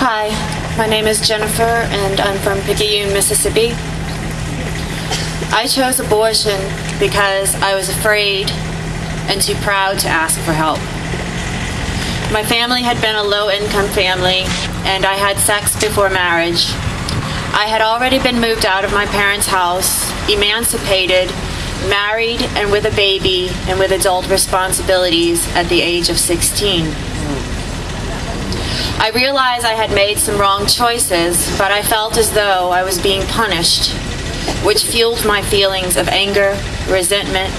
Hi, my name is Jennifer and I'm from Picayune, Mississippi. I chose abortion because I was afraid and too proud to ask for help. My family had been a low-income family and I had sex before marriage. I had already been moved out of my parents' house, emancipated, married and with a baby and with adult responsibilities at the age of 16. I realized I had made some wrong choices, but I felt as though I was being punished, which fueled my feelings of anger, resentment,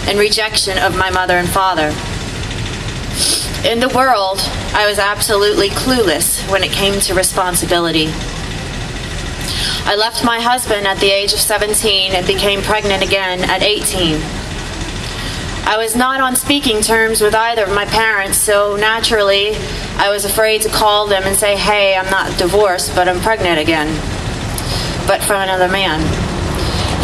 and rejection of my mother and father. In the world, I was absolutely clueless when it came to responsibility. I left my husband at the age of 17 and became pregnant again at 18. I was not on speaking terms with either of my parents, so naturally, I was afraid to call them and say, hey, I'm not divorced, but I'm pregnant again, but from another man.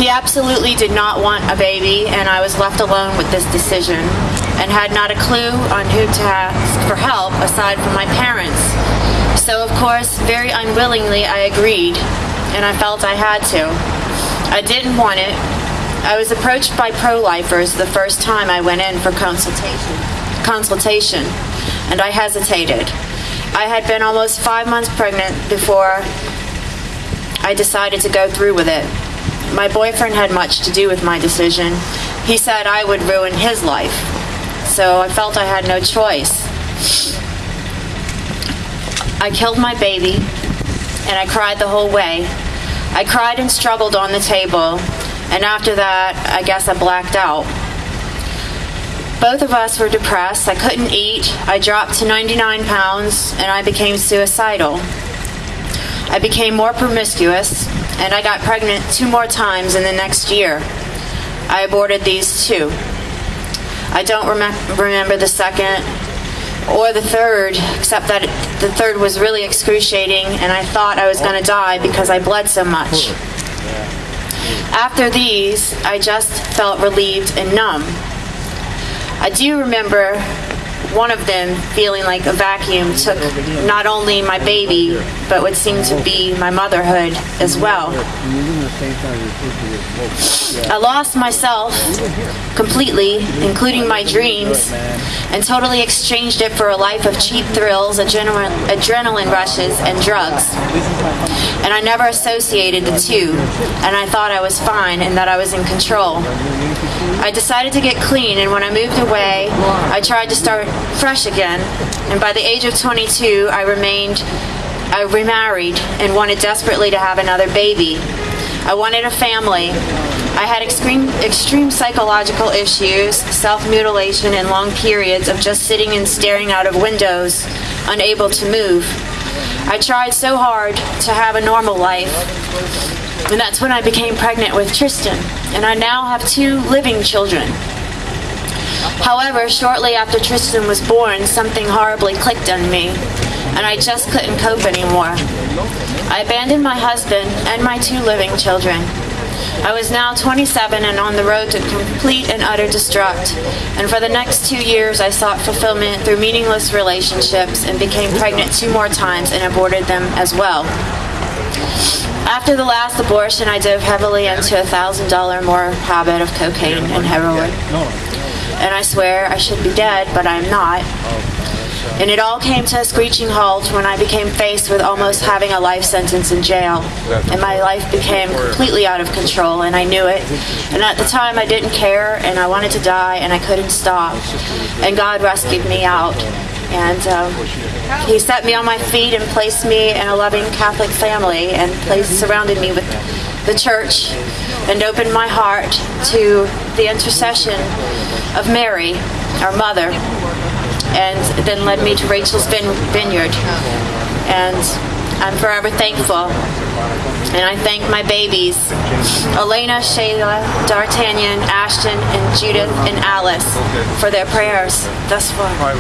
He absolutely did not want a baby, and I was left alone with this decision and had not a clue on who to ask for help aside from my parents. So, of course, very unwillingly, I agreed, and I felt I had to. I didn't want it. I was approached by pro-lifers the first time I went in for consultation, and I hesitated. I had been almost 5 months pregnant before I decided to go through with it. My boyfriend had much to do with my decision. He said I would ruin his life, so I felt I had no choice. I killed my baby, and I cried the whole way. I cried and struggled on the table, and after that, I guess I blacked out. Both of us were depressed. I couldn't eat. I dropped to 99 pounds, and I became suicidal. I became more promiscuous, and I got pregnant 2 more times in the next year. I aborted these 2. I don't remember the second or the third, except that the third was really excruciating, and I thought I was going to die because I bled so much. After these, I just felt relieved and numb. I do remember one of them feeling like a vacuum took not only my baby, but what seemed to be my motherhood as well. I lost myself completely, including my dreams, and totally exchanged it for a life of cheap thrills, adrenaline rushes, and drugs. And I never associated the two, and I thought I was fine and that I was in control. I decided to get clean, and when I moved away, I tried to start fresh again, and by the age of 22, I remarried and wanted desperately to have another baby. I wanted a family. I had extreme psychological issues, self-mutilation, and long periods of just sitting and staring out of windows, unable to move. I tried so hard to have a normal life, and that's when I became pregnant with Tristan, and I now have 2 living children. However, shortly after Tristan was born, something horribly clicked on me, and I just couldn't cope anymore. I abandoned my husband and my 2 living children. I was now 27 and on the road to complete and utter destruct, and for the next 2 years I sought fulfillment through meaningless relationships and became pregnant 2 more times and aborted them as well. After the last abortion, I dove heavily into a $1,000 more habit of cocaine and heroin. And I swear I should be dead, but I'm not. And it all came to a screeching halt when I became faced with almost having a life sentence in jail. And my life became completely out of control, and I knew it. And at the time I didn't care, and I wanted to die, and I couldn't stop. And God rescued me out. And He set me on my feet and placed me in a loving Catholic family and surrounded me with the church and opened my heart to the intercession of Mary, our mother, and then led me to Rachel's Vineyard. And I'm forever thankful. And I thank my babies, Elena, Shayla, D'Artagnan, Ashton, and Judith, and Alice, for their prayers thus far.